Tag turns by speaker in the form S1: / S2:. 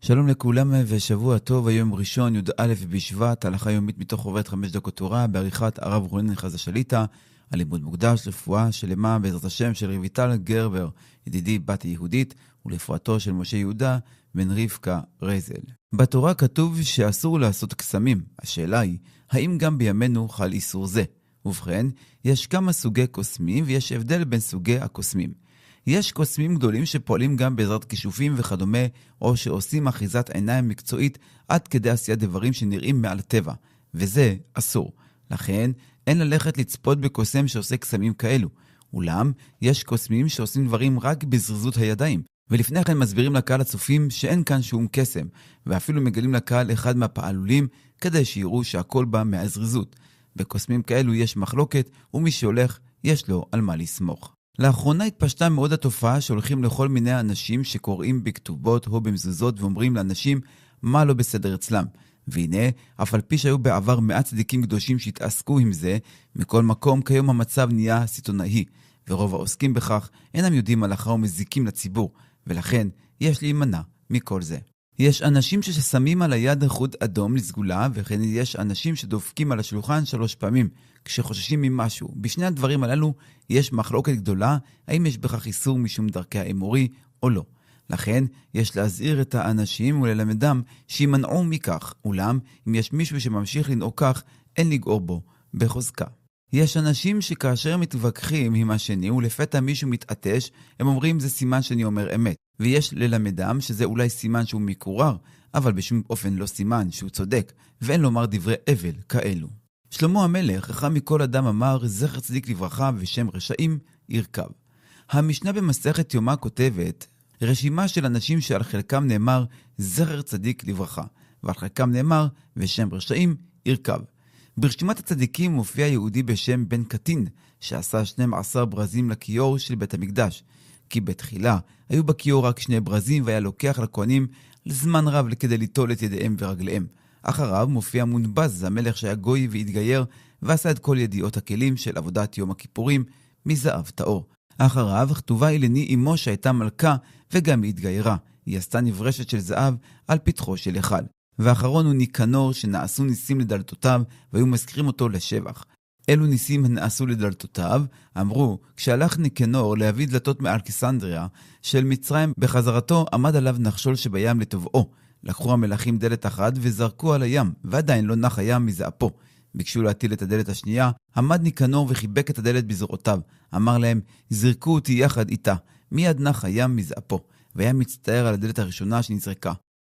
S1: שלום לכולם ושבוע טוב. היום ראשון י"א בשבט, הלכה יומית מתוך חוברת 5 דקות תורה בעריכת הרב רונן חזה שליטה, הלימוד מוקדש לרפואה שלמה בעזרת השם של רויטל גרבר, ידידי בת יהודית, ולרפואתו של משה יהודה בן רבקה רזל. בתורה כתוב שאסור לעשות קסמים. השאלה היא, האם גם בימינו חל איסור זה? ובכן, יש כמה סוגי קוסמים ויש הבדל בין סוגי הקוסמים. יש קוסמים גדולים שפועלים גם בעזרת כישופים וכדומה, או שעושים אחיזת עיניים מקצועית עד כדי עשיית דברים שנראים מעל הטבע, וזה אסור. לכן, אין ללכת לצפות בקוסם שעושה קסמים כאלו. אולם, יש קוסמים שעושים דברים רק בזריזות הידיים, ולפני כן מסבירים לקהל הצופים שאין כאן שום קסם, ואפילו מגלים לקהל אחד מהפעלולים כדי שיראו שהכל בא מהזריזות. בקוסמים כאלו יש מחלוקת, ומי שהולך יש לו על מה לסמוך. לאחרונה התפשטה מאוד התופעה שהולכים לכל מיני אנשים שקוראים בכתובות או במזוזות ואומרים לאנשים מה לא בסדר אצלם. והנה, אף על פי שהיו בעבר מעט צדיקים קדושים שהתעסקו עם זה, מכל מקום כיום המצב נהיה סיטונאי, ורוב העוסקים בכך אינם יודעים הלכה ומזיקים לציבור, ולכן יש להימנע מכל זה. יש אנשים ששמים על היד חוט אדום לסגולה, וכן יש אנשים שדופקים על השולחן 3 פעמים כשחוששים ממשהו. בשני הדברים הללו יש מחלוקת גדולה, האם יש בכך איסור משום דרכי האמורי או לא. לכן יש להזהיר את האנשים וללמדם שימנעו מכך, אולם אם יש מישהו שממשיך לנהוג כך, אין לגעור בו בחוזקה. יש אנשים שכאשר מתווכחים עם השני ולפתע מישהו מתעטש, הם אומרים זה סימן שאני אומר אמת. ויש ללמדם שזה אולי סימן שהוא מקורר, אבל בשום אופן לא סימן שהוא צודק, ואין לומר דברי אבל כאלו. שלמה המלך, חכם מכל אדם, אמר זכר צדיק לברכה ושם רשעים ירכב. המשנה במסכת יומא כותבת רשימה של אנשים שעל חלקם נאמר זכר צדיק לברכה, ועל חלקם נאמר ושם רשעים ירכב. ברשימת הצדיקים מופיע יהודי בשם בן קטין, שעשה 12 ברזים לכיור של בית המקדש. כי בתחילה היו בכיור רק 2 ברזים, והיה לוקח לכהנים לזמן רב כדי ליטול את ידיהם ורגליהם. אחריו מופיע מונבז, המלך שהיה גוי והתגייר, ועשה את כל ידיעות הכלים של עבודת יום הכיפורים מזהב טהור. אחריו כתובה אילני אמו שהייתה מלכה וגם היא התגיירה. היא עשתה נברשת של זהב על פתחו של היכל. ואחרון הוא ניקנור שנעשו ניסים לדלתותיו והיו מזכירים אותו לשבח. אלו ניסים נעשו לדלתותיו, אמרו, כשהלך ניקנור להביא דלתות מאלכסנדריה של מצרים, בחזרתו עמד עליו נחשול שבים לטובעו. לקחו המלכים דלת אחת וזרקו על הים, ועדיין לא נח הים מזעפו. ביקשו להטיל את הדלת השנייה, עמד ניקנור וחיבק את הדלת בזרועותיו. אמר להם, זרקו אותי יחד איתה, מיד נח הים מזעפו. והיה מצטער על הדלת הראשונה שנזרקה.